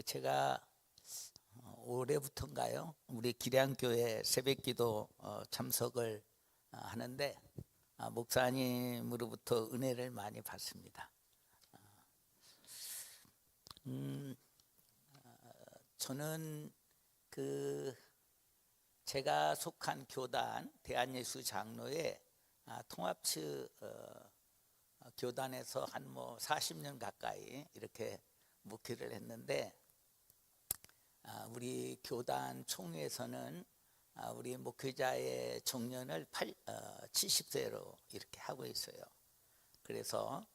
제가 올해부터인가요? 우리 기량교회 새벽기도 참석을 하는데 목사님으로부터 은혜를 많이 받습니다. 저는 제가 속한 교단 대한예수장로회 통합측 교단에서 한 40년 가까이 이렇게 목회를 했는데, 우리 교단 총회에서는 우리 목회자의 정년을 70세로 이렇게 하고 있어요. 그래서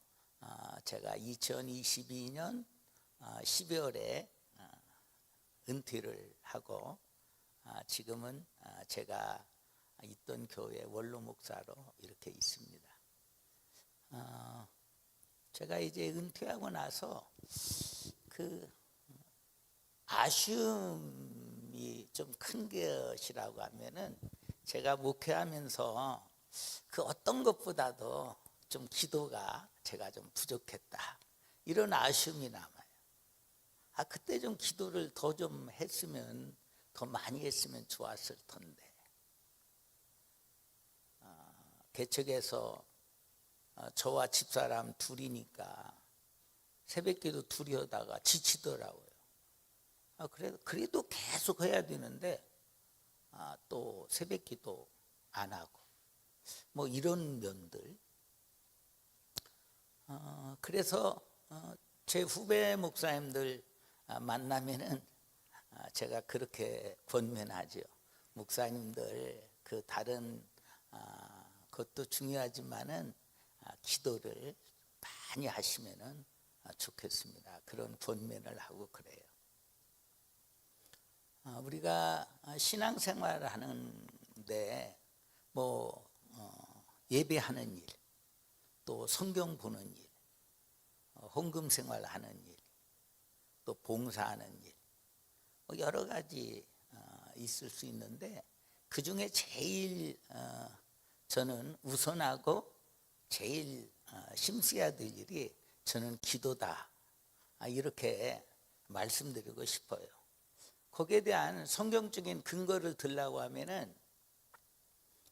제가 2022년 12월에 은퇴를 하고 지금은 제가 있던 교회 원로 목사로 이렇게 있습니다. 제가 이제 은퇴하고 나서 아쉬움이 좀 큰 것이라고 하면은, 제가 목회하면서 어떤 것보다도 좀 기도가 제가 좀 부족했다, 이런 아쉬움이 남아요. 그때 좀 기도를 더 좀 했으면, 더 많이 했으면 좋았을 텐데. 개척에서 저와 집사람 둘이니까 새벽기도 둘이 하다가 지치더라고요. 그래도 계속 해야 되는데 또 새벽기도 안 하고 이런 면들. 그래서 제 후배 목사님들 만나면은 제가 그렇게 권면하죠. 목사님들 다른 것도 중요하지만은 기도를 많이 하시면은 좋겠습니다. 그런 권면을 하고 그래요. 우리가 신앙생활을 하는데 예배하는 일, 또 성경 보는 일, 헌금생활 하는 일, 또 봉사하는 일, 여러 가지 있을 수 있는데, 그 중에 제일 저는 우선하고 제일 힘써야 될 일이 저는 기도다, 이렇게 말씀드리고 싶어요. 거기에 대한 성경적인 근거를 들라고 하면은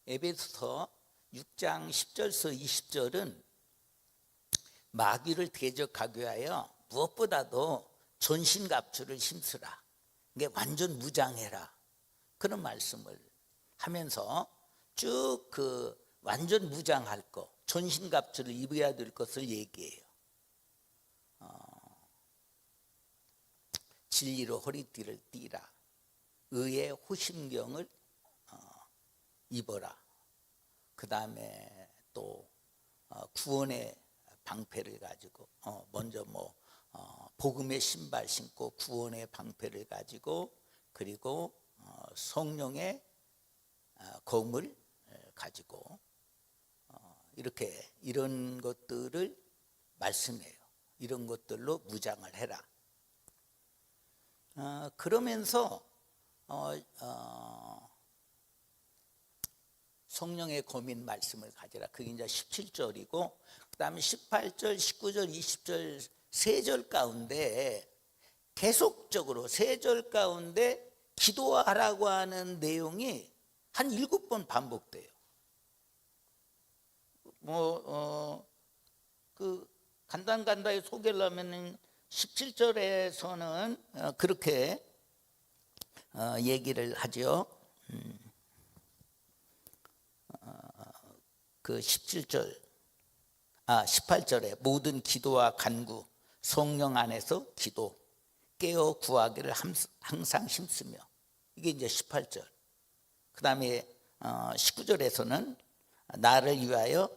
에베소서 6장 10절서 20절은 마귀를 대적하기 위하여 무엇보다도 전신갑주를 힘쓰라, 이게 완전 무장해라, 그런 말씀을 하면서 쭉 완전 무장할 거, 전신갑주를 입어야 될 것을 얘기해요. 진리로 허리띠를 띠라, 의의 호심경을 입어라, 그 다음에 또 구원의 방패를 가지고 먼저 복음의 신발 신고 구원의 방패를 가지고, 그리고 성령의 검을 가지고 이렇게 이런 것들을 말씀해요. 이런 것들로 무장을 해라. 그러면서 성령의 검인 말씀을 가지라, 그게 이제 17절이고, 그 다음에 18절, 19절, 20절 세 절 가운데 계속적으로 3절 가운데 기도하라고 하는 내용이 한 7번 반복돼요. 간단히 소개를 하면은 17절에서는 그렇게 얘기를 하죠. 18절에 모든 기도와 간구 성령 안에서 기도 깨어 구하기를 항상 힘쓰며, 이게 이제 18절. 그 다음에 19절에서는 나를 위하여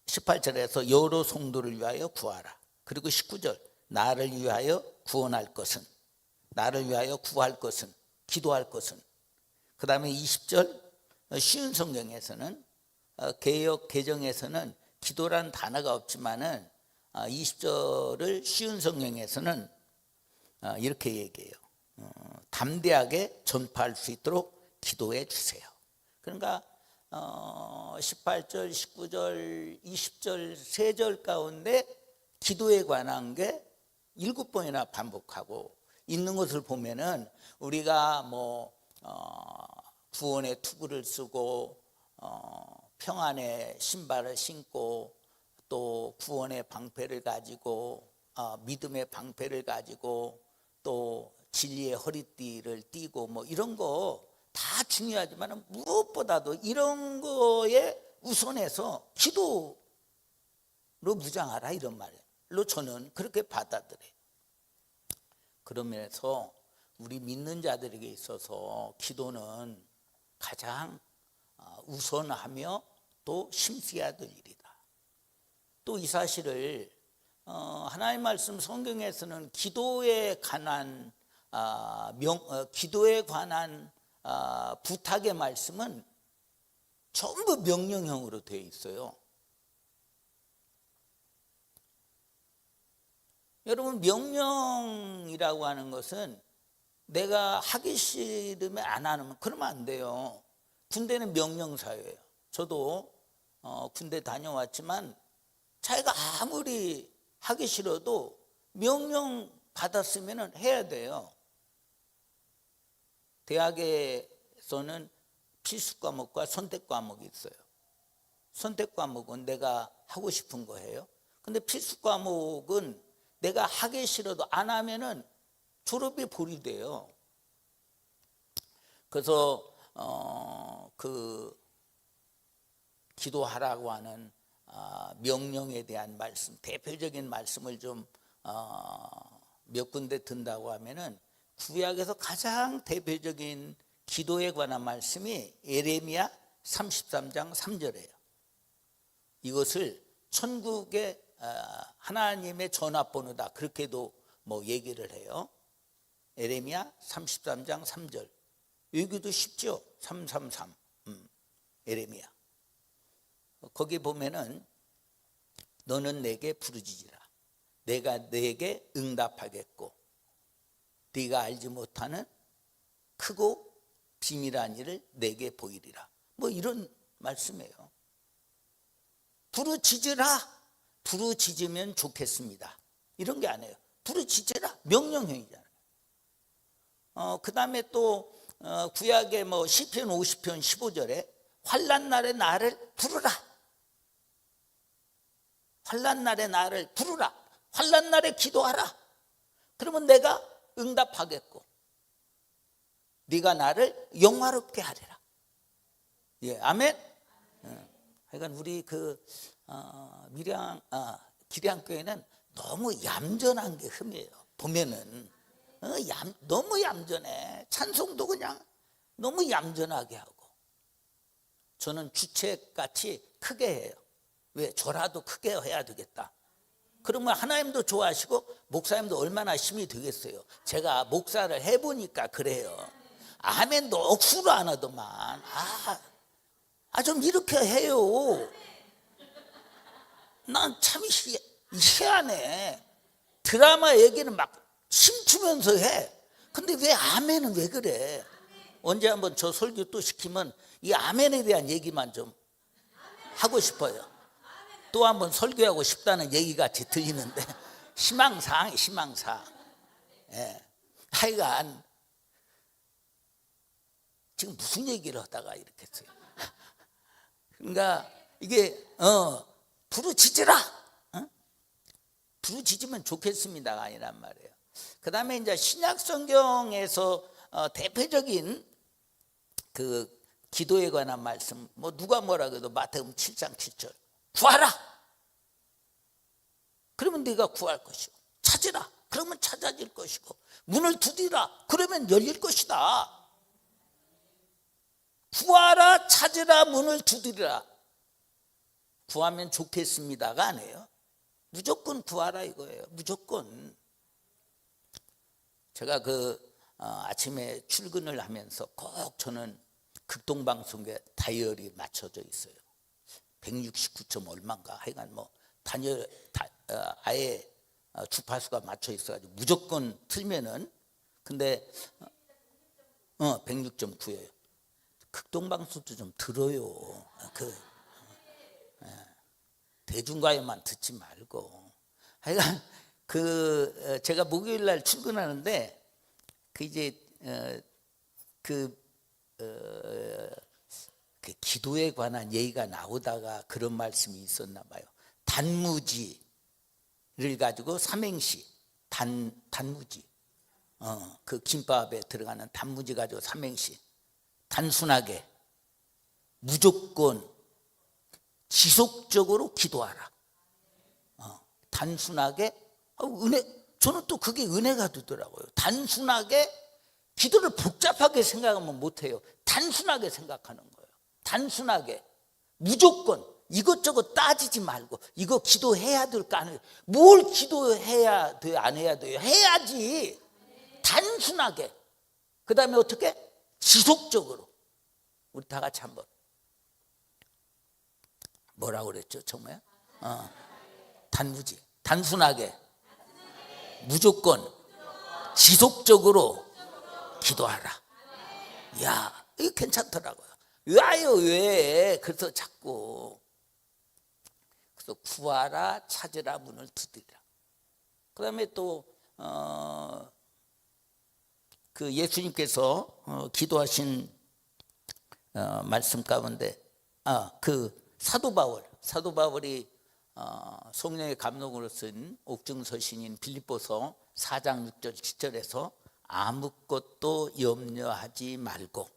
18절에서 여러 성도를 위하여 구하라. 그리고 19절 나를 위하여 구원할 것은, 나를 위하여 구할 것은, 기도할 것은. 그 다음에 20절 쉬운 성경에서는, 개역 개정에서는 기도란 단어가 없지만은 20절을 쉬운 성경에서는 이렇게 얘기해요. 담대하게 전파할 수 있도록 기도해 주세요. 그러니까 18절, 19절, 20절 세 절 가운데 기도에 관한 게 7번이나 반복하고 있는 것을 보면은 우리가 구원의 투구를 쓰고 평안의 신발을 신고 또 구원의 방패를 가지고 믿음의 방패를 가지고 또 진리의 허리띠를 띠고 이런 거 다 중요하지만 무엇보다도 이런 거에 우선해서 기도로 무장하라 이런 말로 저는 그렇게 받아들여요. 그러면서 우리 믿는 자들에게 있어서 기도는 가장 우선하며 또 심쓰여야 될 일이다. 또 이 사실을 하나님 말씀 성경에서는 기도에 관한 부탁의 말씀은 전부 명령형으로 되어 있어요. 여러분, 명령이라고 하는 것은 내가 하기 싫으면 안 하면 그러면 안 돼요. 군대는 명령사회예요. 저도 군대 다녀왔지만 자기가 아무리 하기 싫어도 명령 받았으면 해야 돼요. 대학에서는 필수 과목과 선택 과목이 있어요. 선택 과목은 내가 하고 싶은 거 해요. 근데 필수 과목은 내가 하기 싫어도 안 하면은 졸업이 보류돼요. 그래서 기도하라고 하는 명령에 대한 말씀, 대표적인 말씀을 좀 몇 군데 든다고 하면은 구약에서 가장 대표적인 기도에 관한 말씀이 예레미야 33장 3절이에요. 이것을 천국의 하나님의 전화번호다 그렇게도 얘기를 해요. 예레미야 33장 3절. 여기도 쉽죠? 333 예레미야. 거기 보면은 너는 내게 부르짖으라. 내가 내게 응답하겠고 네가 알지 못하는 크고 비밀한 일을 내게 보이리라. 이런 말씀이에요. 부르짖으라. 부르짖으면 좋겠습니다. 이런 게 아니에요. 부르짖으라. 명령형이잖아요. 그 다음에 또 구약의 시편 50편 15절에 환난 날에 나를 부르라. 환난 날에 나를 부르라. 환난 날에 기도하라. 그러면 내가 응답하겠고 네가 나를 영화롭게 하리라. 예, 아멘. 하여간 우리 기량교회는 너무 얌전한 게 흠이에요. 보면은 너무 얌전해. 찬송도 그냥 너무 얌전하게 하고. 저는 주책같이 크게 해요. 왜? 저라도 크게 해야 되겠다. 그러면 하나님도 좋아하시고 목사님도 얼마나 힘이 되겠어요. 제가 목사를 해보니까 그래요. 아멘도 억수로 안 하더만. 좀 이렇게 해요. 난 참 희한해. 드라마 얘기는 막 춤추면서 해. 근데 왜 아멘은 왜 그래? 언제 한번 저 설교 또 시키면 이 아멘에 대한 얘기만 좀 하고 싶어요. 또 한번 설교하고 싶다는 얘기같이 들리는데 희망사항. 예. 하여간 지금 무슨 얘기를 하다가 이렇게 했어요. 그러니까 이게 부르짖으라. 부르짖으면 좋겠습니다가 아니란 말이에요. 그 다음에 이제 신약 성경에서 대표적인 그 기도에 관한 말씀, 누가 뭐라 그래도 마태복음 7장 7절. 구하라. 그러면 네가 구할 것이고, 찾으라. 그러면 찾아질 것이고, 문을 두드리라. 그러면 열릴 것이다. 구하라, 찾으라, 문을 두드리라. 구하면 좋겠습니다가 아니에요. 무조건 구하라 이거예요. 무조건. 제가 아침에 출근을 하면서 꼭 저는 극동방송에 다이어리 맞춰져 있어요. 169점 얼마인가 하여간 아예 주파수가 맞춰 있어가지고 무조건 틀면은. 근데 106.9예요. 극동방송도 좀 들어요. 대중가요만 듣지 말고. 하여간 제가 목요일 날 출근하는데 그 이제 그 기도에 관한 얘기가 나오다가 그런 말씀이 있었나 봐요. 단무지를 가지고 삼행시, 단무지, 그 김밥에 들어가는 단무지 가지고 삼행시, 단순하게, 무조건, 지속적으로 기도하라. 단순하게, 은혜, 저는 또 그게 은혜가 되더라고요. 단순하게, 기도를 복잡하게 생각하면 못해요. 단순하게 생각하는 거예요. 단순하게, 무조건, 이것저것 따지지 말고, 이거 기도해야 될까 안 해야 될까? 뭘 기도해야 돼요? 안 해야 돼요? 해야지. 단순하게. 그 다음에 어떻게? 지속적으로. 우리 다 같이 한번. 뭐라고 그랬죠? 정말? 단무지. 단순하게. 무조건. 지속적으로 기도하라. 야, 이거 괜찮더라고요. 왜? 그래서 자꾸. 그래서 구하라, 찾으라, 문을 두드리라. 그 다음에 또, 그 예수님께서 기도하신 말씀 가운데, 그 사도 바울이 성령의 감동으로 쓴 옥중서신인 빌립보서 4장 6절 7절에서 아무것도 염려하지 말고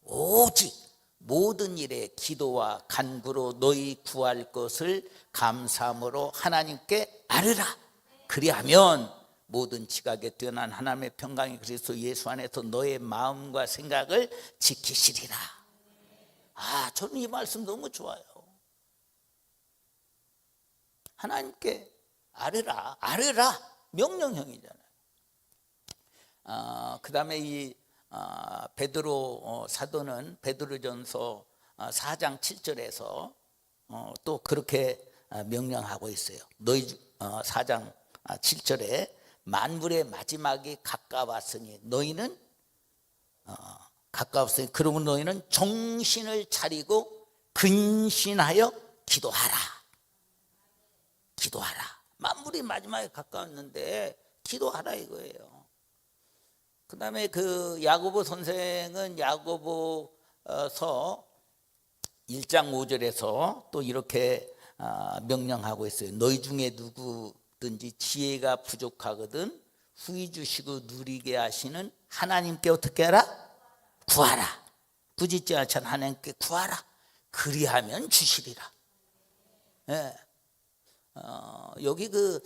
오직 모든 일에 기도와 간구로 너희 구할 것을 감사함으로 하나님께 아뢰라. 그리하면 모든 지각에 뛰어난 하나님의 평강이 그리스도 예수 안에서 너의 마음과 생각을 지키시리라. 저는 이 말씀 너무 좋아요. 하나님께 아뢰라. 명령형이잖아요. 그 다음에 이 베드로 사도는 베드로전서 4장 7절에서 또 그렇게 명령하고 있어요. 너희 4장 7절에 만물의 마지막이 가까웠으니 너희는 가까웠으니 그러면 너희는 정신을 차리고 근신하여 기도하라. 만물이 마지막에 가까웠는데 기도하라 이거예요. 그 다음에 그 야고보 선생은 야고보서 1장 5절에서 또 이렇게 명령하고 있어요. 너희 중에 누구든지 지혜가 부족하거든 후히 주시고 누리게 하시는 하나님께 어떻게 하라? 구하라. 꾸짖지 않지 하나님께 구하라. 그리하면 주시리라. 예. 여기 그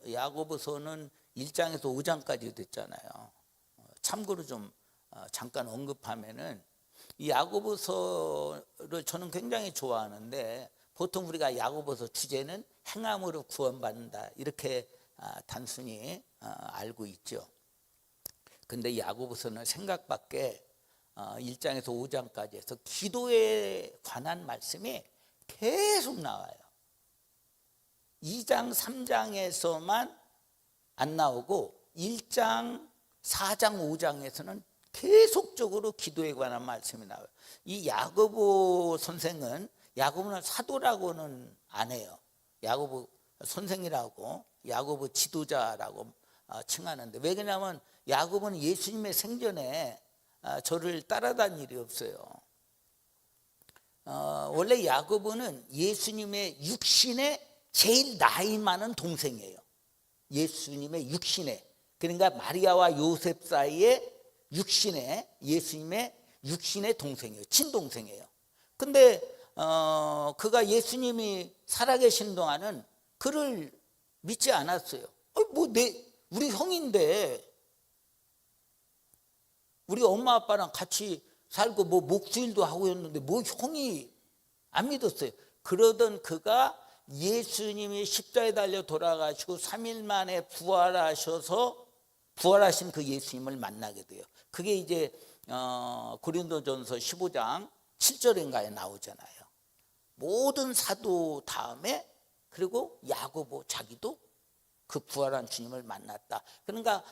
야고보서는 1장에서 5장까지 됐잖아요. 참고로 좀 잠깐 언급하면은 이 야고보서를 저는 굉장히 좋아하는데 보통 우리가 야고보서 주제는 행함으로 구원받는다 이렇게 단순히 알고 있죠. 근데 야고보서는 생각밖에 1장에서 5장까지 해서 기도에 관한 말씀이 계속 나와요. 2장 3장에서만 안 나오고 1장 4장 5장에서는 계속적으로 기도에 관한 말씀이 나와요. 이 야고보 선생은 야고보는 사도라고는 안 해요. 야고보 선생이라고 야고보 지도자라고 칭하는데 왜 그러냐면 야고보는 예수님의 생전에 저를 따라다닌 일이 없어요. 원래 야고보는 예수님의 육신의 제일 나이 많은 동생이에요. 예수님의 육신에, 그러니까 마리아와 요셉 사이에 육신의 예수님의 육신의 동생이에요. 친동생이에요. 근데 그가 예수님이 살아계신 동안은 그를 믿지 않았어요. 우리 형인데 우리 엄마 아빠랑 같이 살고 목수일도 하고 했는데 형이 안 믿었어요. 그러던 그가 예수님이 십자가에 달려 돌아가시고 3일 만에 부활하신 그 예수님을 만나게 돼요. 그게 이제 고린도전서 15장 7절인가에 나오잖아요. 모든 사도 다음에 그리고 야고보 자기도 그 부활한 주님을 만났다. 그러니까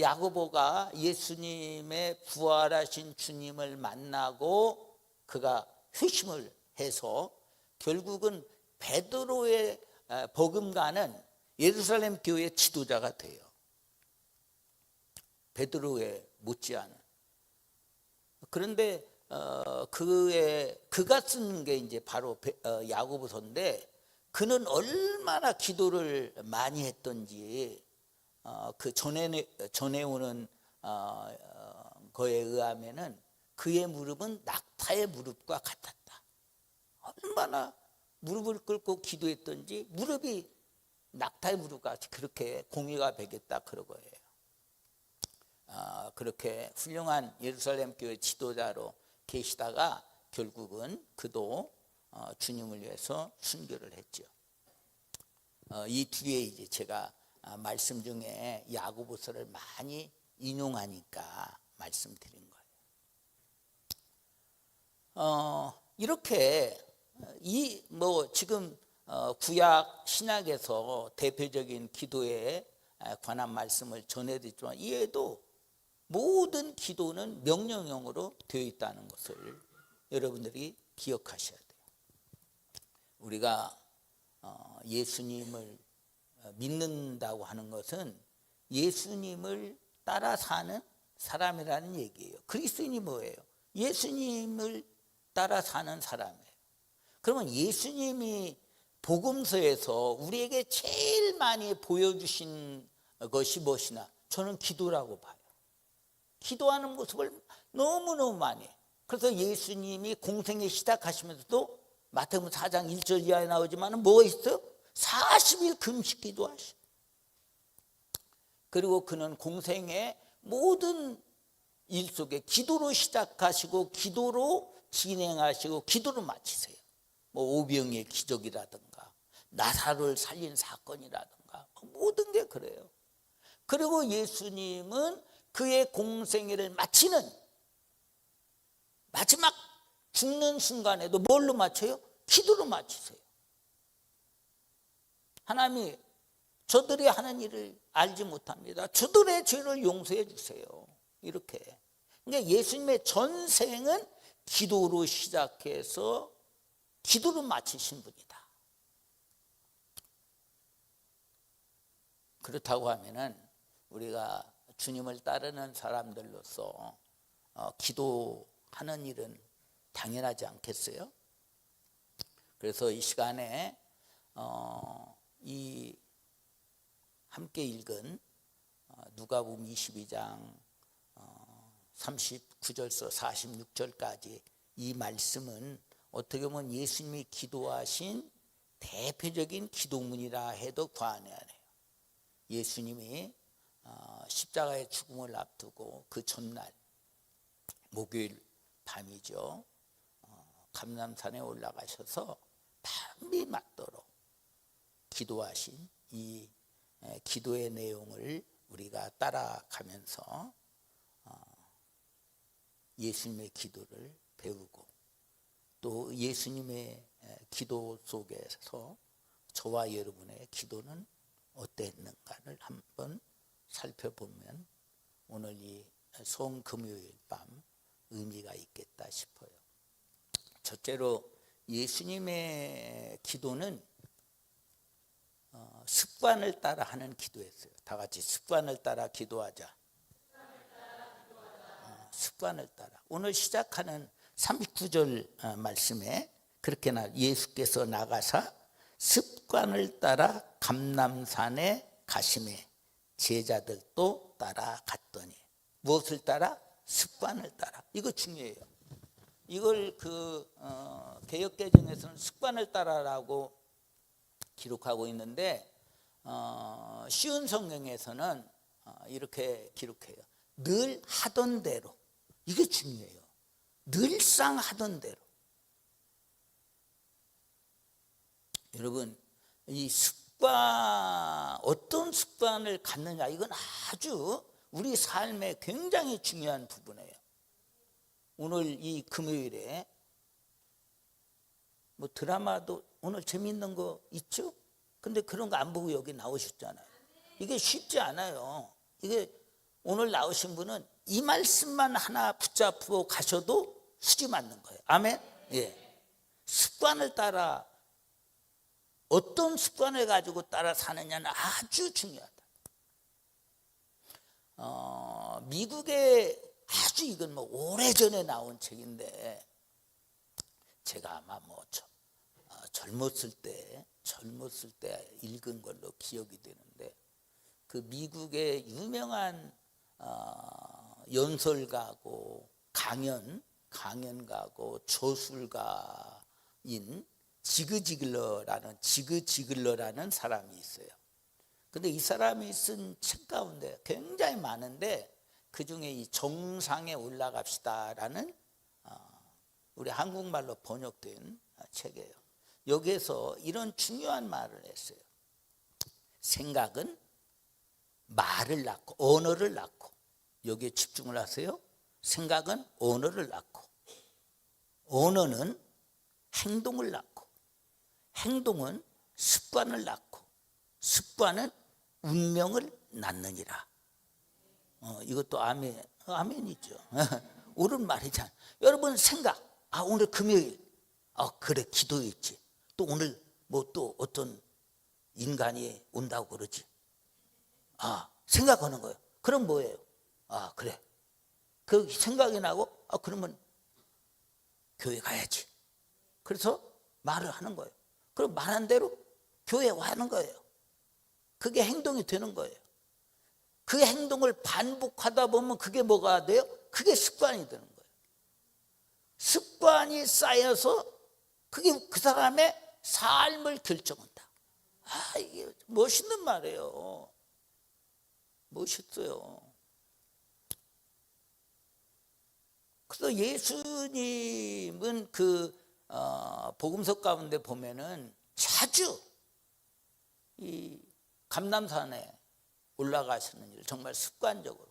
야고보가 예수님의 부활하신 주님을 만나고 그가 회심을 해서 결국은 베드로의 버금가는 예루살렘 교회의 지도자가 돼요. 베드로의 못지않은. 그런데 그가 쓴 게 이제 바로 야고보서인데, 그는 얼마나 기도를 많이 했던지 그 전해오는 거에 의하면은 그의 무릎은 낙타의 무릎과 같았다. 얼마나 무릎을 꿇고 기도했던지 무릎이 낙타의 무릎과 그렇게 공의가 배겼다 그러고요. 그렇게 훌륭한 예루살렘 교회 지도자로 계시다가 결국은 그도 주님을 위해서 순교를 했죠. 이 뒤에 이제 제가 말씀 중에 야고보서를 많이 인용하니까 말씀드린 거예요. 이렇게 지금 구약 신약에서 대표적인 기도에 관한 말씀을 전해드렸지만, 이에도 모든 기도는 명령형으로 되어 있다는 것을 여러분들이 기억하셔야 돼요. 우리가 예수님을 믿는다고 하는 것은 예수님을 따라 사는 사람이라는 얘기예요. 그리스도인이 뭐예요? 예수님을 따라 사는 사람이에요. 그러면 예수님이 복음서에서 우리에게 제일 많이 보여주신 것이 무엇이나? 저는 기도라고 봐요. 기도하는 모습을 너무너무 많이 해요. 그래서 예수님이 공생에 시작하시면서도 마태복음 4장 1절 이하에 나오지만 뭐가 있어요? 40일 금식 기도하시고, 그리고 그는 공생의 모든 일 속에 기도로 시작하시고 기도로 진행하시고 기도로 마치세요. 오병이의 기적이라든가 나사로를 살린 사건이라든가 모든 게 그래요. 그리고 예수님은 그의 공생애를 마치는 마지막 죽는 순간에도 뭘로 마쳐요? 기도로 마치세요. 하나님이 저들이 하는 일을 알지 못합니다. 저들의 죄를 용서해 주세요. 이렇게. 그러니까 예수님의 전생은 기도로 시작해서 기도로 마치신 분이다. 그렇다고 하면은 우리가 주님을 따르는 사람들로서 기도하는 일은 당연하지 않겠어요? 그래서 이 시간에 이 함께 읽은 누가복음 22장 39절서 46절까지 이 말씀은 어떻게 보면 예수님이 기도하신 대표적인 기도문이라 해도 과언이 아니에요. 예수님이 십자가의 죽음을 앞두고 그 전날 목요일 밤이죠. 감람산에 올라가셔서 밤이 맞도록 기도하신 이 기도의 내용을 우리가 따라가면서 예수님의 기도를 배우고, 또 예수님의 기도 속에서 저와 여러분의 기도는 어땠는가를 한번 살펴보면 오늘 이 성금요일 밤 의미가 있겠다 싶어요. 첫째로 예수님의 기도는 습관을 따라 하는 기도였어요. 다 같이 습관을 따라 기도하자. 습관을 따라. 오늘 시작하는 39절 말씀에 그렇게 예수께서 나가사 습관을 따라 감람산에 가시매 제자들도 따라갔더니. 무엇을 따라? 습관을 따라. 이거 중요해요. 이걸 개역개정에서는 습관을 따라라고 기록하고 있는데 쉬운 성경에서는 이렇게 기록해요. 늘 하던 대로. 이게 중요해요. 늘상 하던 대로. 여러분, 이 습관, 어떤 습관을 갖느냐, 이건 아주 우리 삶에 굉장히 중요한 부분이에요. 오늘 이 금요일에 드라마도 오늘 재미있는 거 있죠? 근데 그런 거 안 보고 여기 나오셨잖아요. 이게 쉽지 않아요. 이게 오늘 나오신 분은 이 말씀만 하나 붙잡고 가셔도 수지 맞는 거예요. 아멘? 예. 습관 습관을 따라 어떤 습관을 가지고 따라 사느냐는 아주 중요하다. 미국에 아주 이건 뭐 오래전에 나온 책인데 제가 아마 젊었을 때 읽은 걸로 기억이 되는데 그 미국의 유명한 연설가고 강연가고 조술가인 지그 지글러라는 사람이 있어요. 근데 이 사람이 쓴 책 가운데 굉장히 많은데 그 중에 이 정상에 올라갑시다라는 우리 한국말로 번역된 책이에요. 여기에서 이런 중요한 말을 했어요. 생각은 말을 낳고 언어를 낳고, 여기에 집중을 하세요. 생각은 언어를 낳고, 언어는 행동을 낳고, 행동은 습관을 낳고, 습관은 운명을 낳느니라. 이것도 아멘이죠. 옳은 말이잖아. 여러분 생각, 오늘 금요일, 그래 기도했지. 또 오늘 뭐 또 어떤 인간이 온다고 그러지. 생각하는 거예요. 그럼 뭐예요? 그래. 그 생각이 나고, 그러면 교회 가야지. 그래서 말을 하는 거예요. 그럼 말한 대로 교회 와는 거예요. 그게 행동이 되는 거예요. 그 행동을 반복하다 보면 그게 뭐가 돼요? 그게 습관이 되는 거예요. 습관이 쌓여서 그게 그 사람의 삶을 결정한다. 이게 멋있는 말이에요. 멋있어요. 그래서 예수님은 그 복음서 가운데 보면은 자주 이 감람산에 올라가시는 일 정말 습관적으로.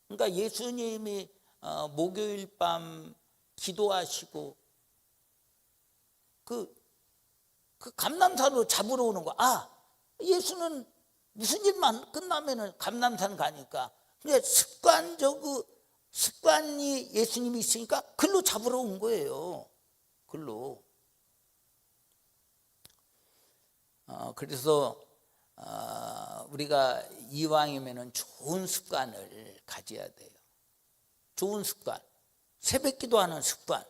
그러니까 예수님이 목요일 밤 기도하시고 그 감람산으로 잡으러 오는 거. 예수는 무슨 일만 끝나면은 감람산 가니까. 근데 습관이 예수님이 있으니까 글로 잡으러 온 거예요. 글로. 그래서 우리가 이왕이면은 좋은 습관을 가져야 돼요. 좋은 습관. 새벽 기도하는 습관.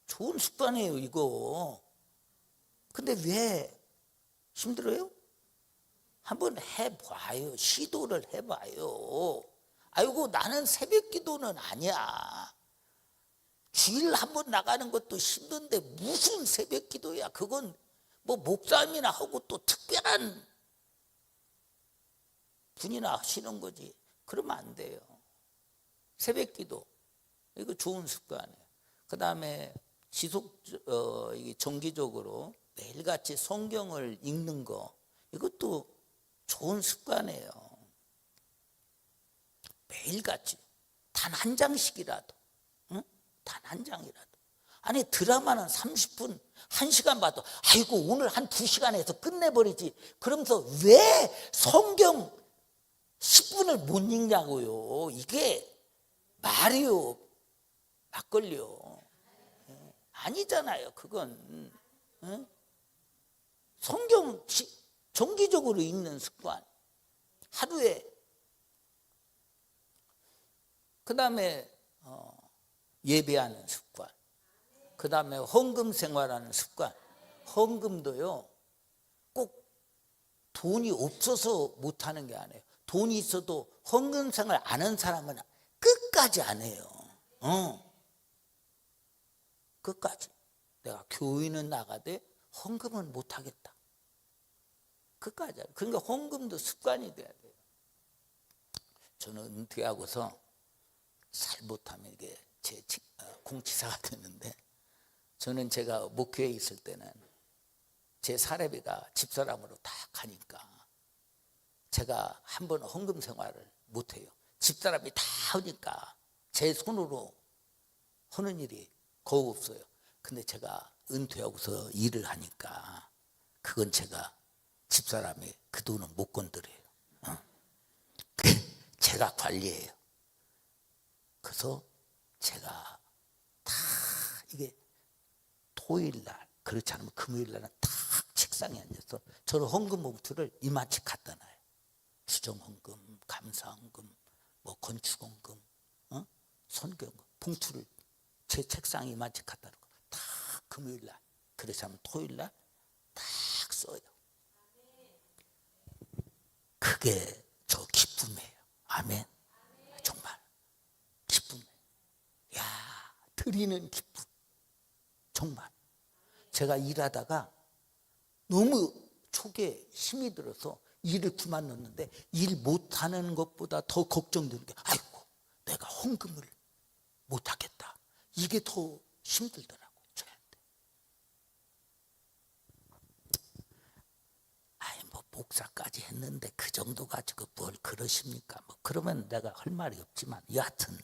좋은 습관이에요, 이거. 근데 왜 힘들어요? 한번 해봐요. 시도를 해봐요. 아이고, 나는 새벽 기도는 아니야. 주일 한번 나가는 것도 힘든데 무슨 새벽 기도야. 그건 뭐 목사님이나 하고 또 특별한 분이나 하시는 거지. 그러면 안 돼요. 새벽 기도, 이거 좋은 습관이에요. 그 다음에 정기적으로 매일같이 성경을 읽는 거, 이것도 좋은 습관이에요. 매일같이 단 한 장씩이라도, 단 한 장이라도. 아니 드라마는 30분, 1시간 봐도 아이고 오늘 한 2시간 해서 끝내버리지. 그러면서 왜 성경 10분을 못 읽냐고요. 이게 말이요, 막걸리요. 아니잖아요. 그건 성경 정기적으로 읽는 습관. 하루에. 그 다음에 예배하는 습관. 그 다음에 헌금 생활하는 습관. 헌금도요, 꼭 돈이 없어서 못하는 게 아니에요. 돈이 있어도 헌금 생활 안 하는 사람은 끝까지 안 해요. 끝까지. 내가 교회는 나가되 헌금은 못하겠다. 끝까지. 그러니까 헌금도 습관이 돼야 돼요. 저는 은퇴하고서 잘 못하면 이게 제 공치사가 됐는데, 저는 제가 목회에 있을 때는 제 사례비가 집사람으로 다 가니까 제가 한 번 헌금 생활을 못해요. 집사람이 다 하니까 제 손으로 하는 일이 거의 없어요. 근데 제가 은퇴하고서 일을 하니까 그건 제가 집사람이 그 돈은 못 건드려요. 제가 관리해요. 그래서 제가 다 이게 토요일날, 그렇지 않으면 금요일날은 탁 책상에 앉아서 저는 헌금 봉투를 이만치 갖다 놔요. 수정헌금, 감사헌금, 뭐 건축헌금, 선교헌금 봉투를 제 책상에 이만치 갖다 놓고 탁 금요일날, 그렇지 않으면 토요일날 딱 써요. 그게 저 기쁨이에요. 아멘. 정말 기쁨이에요. 야, 드리는 기쁨. 정말 제가 일하다가 너무 초기에 힘이 들어서 일을 그만뒀는데 일 못하는 것보다 더 걱정되는 게, 아이고 내가 헌금을 못하겠다, 이게 더 힘들더라고요 저한테. 아이 뭐 목사까지 했는데 그 정도 가지고 뭘 그러십니까? 뭐 그러면 내가 할 말이 없지만, 여하튼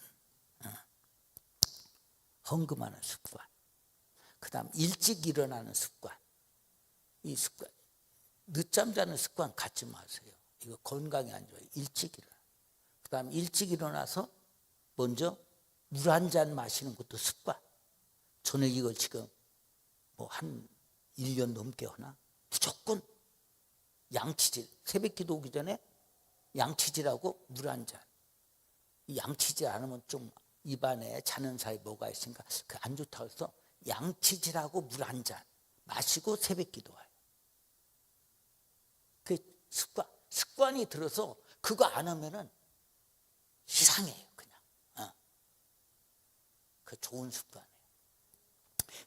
헌금하는 습관, 그 다음 일찍 일어나는 습관. 이 습관, 늦잠 자는 습관 갖지 마세요. 이거 건강에 안 좋아요. 일찍 일어나. 그 다음 일찍 일어나서 먼저 물 한 잔 마시는 것도 습관. 저는 이걸 지금 뭐 한 1년 넘게 하나, 무조건 양치질, 새벽 기도 오기 전에 양치질하고 물 한 잔. 양치질 안 하면 좀 입안에 자는 사이 뭐가 있으니까 그 안 좋다고 해서 양치질하고 물 한 잔 마시고 새벽 기도해요. 그 습관이 들어서 그거 안 하면은 이상해요 그냥. 그 좋은 습관이에요.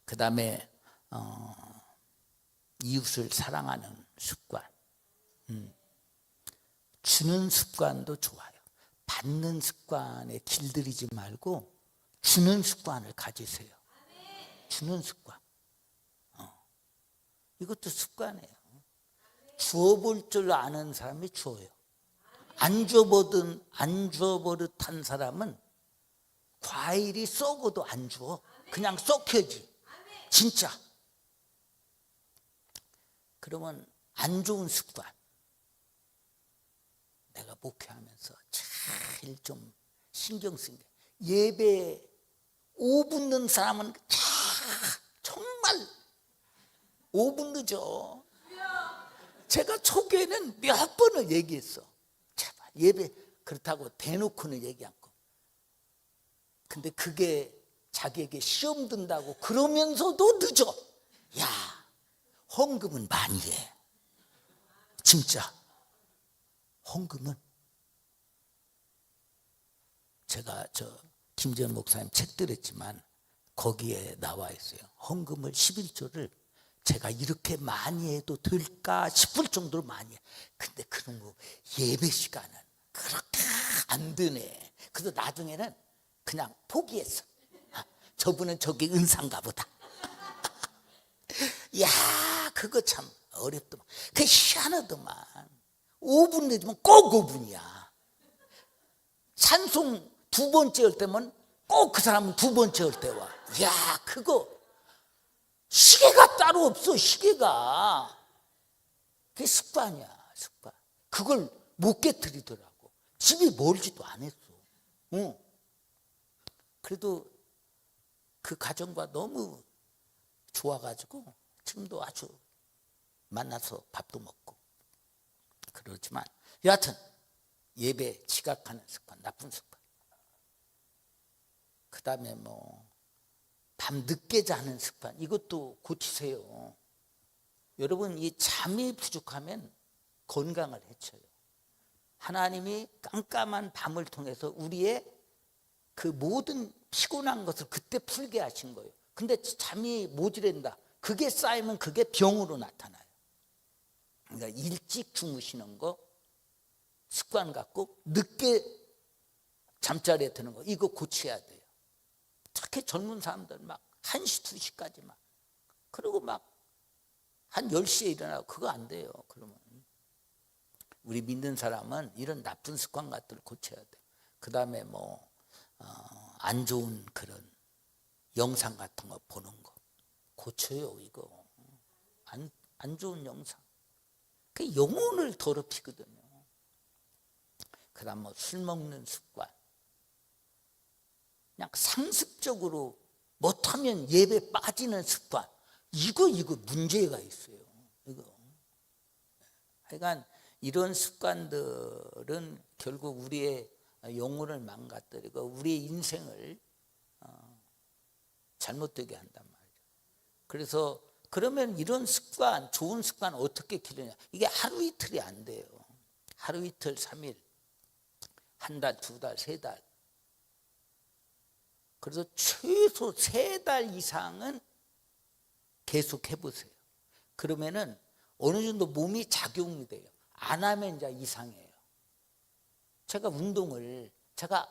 그 다음에 이웃을 사랑하는 습관. 주는 습관도 좋아요. 받는 습관에 길들이지 말고 주는 습관을 가지세요. 주는 습관. 이것도 습관이에요. 주어볼 줄 아는 사람이 주어요. 안 주어버릇한 사람은 과일이 썩어도 안 주어. 그냥 썩혀지. 진짜. 그러면 안 좋은 습관. 내가 목회하면서 제일 좀 신경 쓴 게, 예배 5분 늦는 사람은 정말 5분 늦어. 제가 초기에는 몇 번을 얘기했어. 제발 예배, 그렇다고 대놓고는 얘기 않고. 근데 그게 자기에게 시험 든다고 그러면서도 늦어. 야, 헌금은 많이 해. 진짜. 헌금은, 제가 저 김재현 목사님 책 들었지만 거기에 나와 있어요. 헌금을 11조를 제가 이렇게 많이 해도 될까 싶을 정도로 많이 해. 근데 그런 거 예배 시간은 그렇게 안 드네. 그래서 나중에는 그냥 포기했어. 저분은 저기 은사인가 보다. 야, 그거 참 어렵더만. 그게 희한하더만. 5분 늦으면 꼭 5분이야. 찬송 2번째 할 때면 꼭 그 사람은 2번째 할 때 와. 야, 그거 시계가 따로 없어. 시계가. 그게 습관이야, 습관. 그걸 못 깨트리더라고. 집이 멀지도 않았어. 그래도 그 가정과 너무 좋아가지고 지금도 아주 만나서 밥도 먹고 그러지만, 여하튼 예배 지각하는 습관, 나쁜 습관. 그 다음에 뭐 밤 늦게 자는 습관, 이것도 고치세요. 여러분, 이 잠이 부족하면 건강을 해쳐요. 하나님이 깜깜한 밤을 통해서 우리의 그 모든 피곤한 것을 그때 풀게 하신 거예요. 근데 잠이 모자란다, 그게 쌓이면 그게 병으로 나타나요. 그러니까 일찍 주무시는 거 습관 갖고 늦게 잠자리에 드는 거, 이거 고쳐야 돼요. 특히 젊은 사람들 막 1시, 2시까지 막, 그리고 막 한 10시에 일어나고, 그거 안 돼요. 그러면 우리 믿는 사람은 이런 나쁜 습관 같들을 고쳐야 돼. 그 다음에 뭐 안 좋은 그런 영상 같은 거 보는 거 고쳐요. 이거 안 좋은 영상, 그 영혼을 더럽히거든요. 그 다음 뭐 술 먹는 습관, 그냥 상습적으로 못하면 예배 빠지는 습관, 이거 문제가 있어요. 이거. 하여간 이런 습관들은 결국 우리의 영혼을 망가뜨리고 우리의 인생을 잘못되게 한단 말이죠. 그래서 그러면 이런 습관, 좋은 습관 어떻게 기르냐? 이게 하루 이틀이 안 돼요. 하루 이틀, 3일, 한 달, 2달, 3달. 그래서 최소 3달 이상은 계속 해보세요. 그러면은 어느 정도 몸이 작용이 돼요. 안 하면 이제 이상해요. 제가 운동을, 제가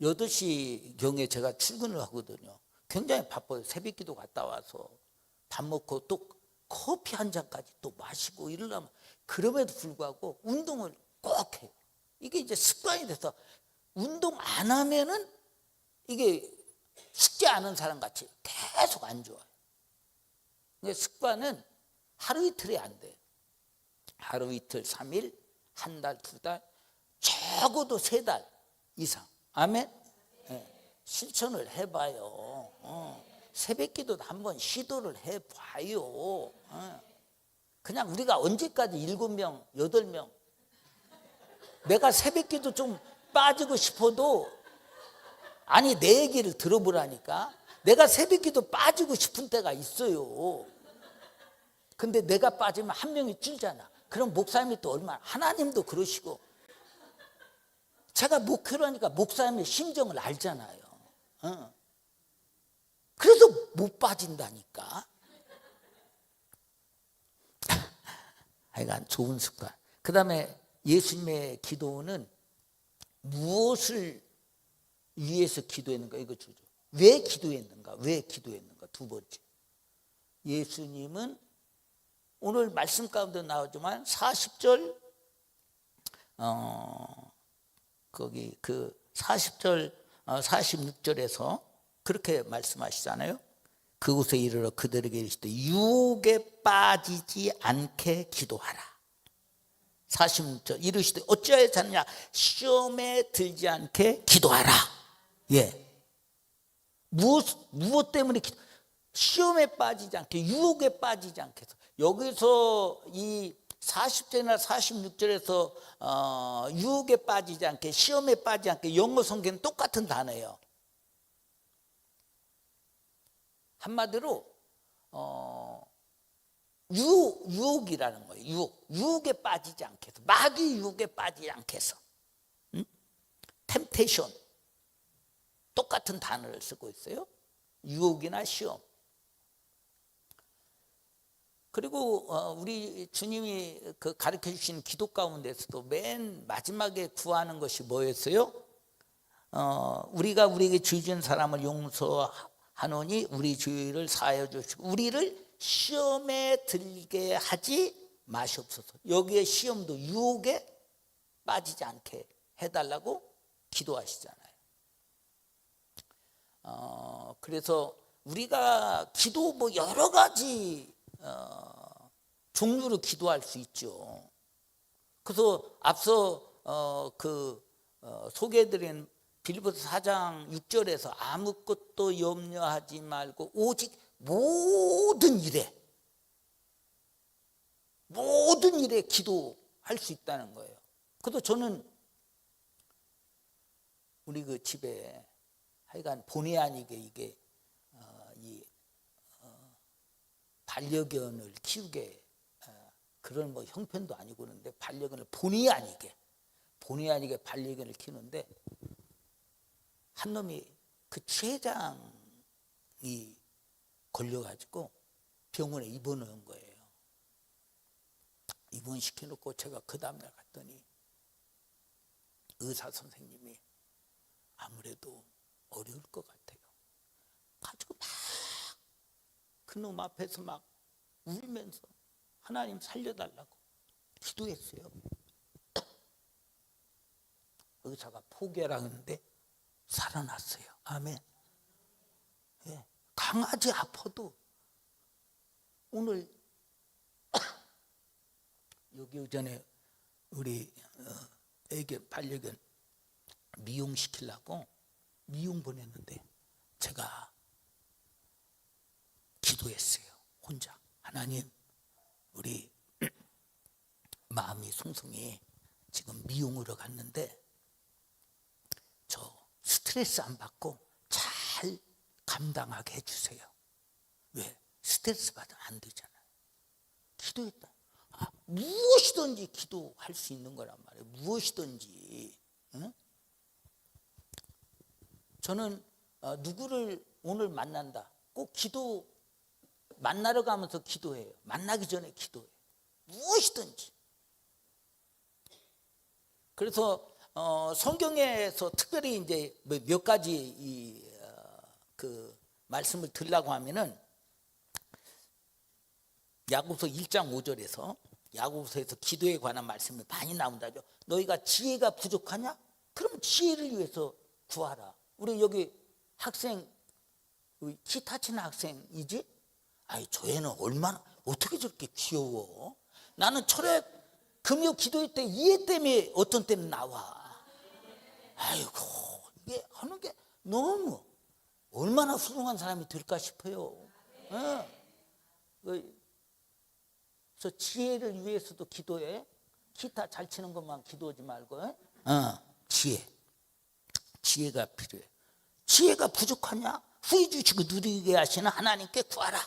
8시경에 제가 출근을 하거든요. 굉장히 바빠요. 새벽기도 갔다 와서 밥 먹고 또 커피 한 잔까지 또 마시고 이러려면, 그럼에도 불구하고 운동을 꼭 해요. 이게 이제 습관이 돼서 운동 안 하면은 이게 쉽지 않은 사람 같이 계속 안 좋아요. 그러니까 습관은 하루 이틀이 안 돼요. 하루 이틀, 3일, 한 달, 2달, 적어도 3달 이상. 아멘? 네. 실천을 해봐요. 새벽기도도 한번 시도를 해봐요. 그냥 우리가 언제까지 7명, 8명, 내가 새벽기도 좀 빠지고 싶어도, 아니 내 얘기를 들어보라니까. 내가 새벽기도 빠지고 싶은 때가 있어요. 근데 내가 빠지면 한 명이 줄잖아. 그럼 목사님이 또 얼마나, 하나님도 그러시고, 제가 목회를 하니까 목사님의 심정을 알잖아요. 그래서 못 빠진다니까. 하여간 좋은 습관. 그 다음에 예수님의 기도는 무엇을 위해서 기도했는가, 이거 주죠. 왜 기도했는가, 왜 기도했는가. 두 번째, 예수님은 오늘 말씀 가운데 나오지만 40절 거기 그 40절 46절에서 그렇게 말씀하시잖아요. 그곳에 이르러 그들에게 이르시되 유혹에 빠지지 않게 기도하라. 46절 이르시되 어찌하여 자느냐, 시험에 들지 않게 기도하라. 예. 무엇 때문에 시험에 빠지지 않게, 유혹에 빠지지 않게 해서. 여기서 이 40절이나 46절에서 유혹에 빠지지 않게, 시험에 빠지지 않게, 영어 성경은 똑같은 단어예요. 한마디로 유혹이라는 거예요. 유혹에 빠지지 않게 해서, 마귀 유혹에 빠지지 않게 해서. 템테이션, 똑같은 단어를 쓰고 있어요. 유혹이나 시험. 그리고 우리 주님이 그 가르쳐 주신 기도 가운데서도 맨 마지막에 구하는 것이 뭐였어요? 우리가 우리에게 죄 지은 사람을 용서하노니 우리 죄를 사하여 주시고 우리를 시험에 들게 하지 마시옵소서. 여기에 시험도 유혹에 빠지지 않게 해달라고 기도하시잖아요. 그래서 우리가 기도 뭐 여러 가지 종류로 기도할 수 있죠. 그래서 앞서 소개해드린 빌립보서 4장 6절에서 아무것도 염려하지 말고 오직 모든 일에 기도할 수 있다는 거예요. 그래서 저는 우리 그 집에 하여간 본의 아니게 이게 이 반려견을 키우게, 그런 뭐 형편도 아니고 그런데 반려견을 본의 아니게 반려견을 키우는데 한 놈이 그 췌장이 걸려가지고 병원에 입원한 거예요. 입원시켜놓고 제가 그 다음날 갔더니 의사 선생님이 아무래도 어려울 것 같아요. 가지고 막 그놈 앞에서 막 울면서 하나님 살려달라고 기도했어요. 의사가 포기하라 했는데 살아났어요. 아멘. 예. 강아지 아파도 오늘 여기 전에 우리 애기 반려견 미용시키려고 미용 보냈는데 제가 기도했어요. 혼자. 하나님, 우리 마음이 송송이 지금 미용으로 갔는데 저 스트레스 안 받고 잘 감당하게 해주세요. 왜? 스트레스 받으면 안 되잖아요. 기도했다. 무엇이든지 기도할 수 있는 거란 말이에요. 무엇이든지. 응? 저는 누구를 오늘 만난다. 꼭 만나러 가면서 기도해요. 만나기 전에 기도해요. 무엇이든지. 그래서 성경에서 특별히 이제 몇 가지 그 말씀을 드리려고 하면은 야고보서 1장 5절에서 야고보서에서 기도에 관한 말씀이 많이 나온다죠. 너희가 지혜가 부족하냐? 그럼 지혜를 위해서 구하라. 우리 여기 학생 기타 치는 학생이지? 아이 저 애는 얼마나 어떻게 저렇게 귀여워? 나는 철회 금요 기도회 때 이해 때문에 어떤 때는 나와. 아이고 이게 하는 게 너무 얼마나 훌륭한 사람이 될까 싶어요. 그래서 지혜를 위해서도 기도해. 기타 잘 치는 것만 기도하지 말고. 지혜가 필요해. 지혜가 부족하냐? 후히 주시고 누리게 하시는 하나님께 구하라.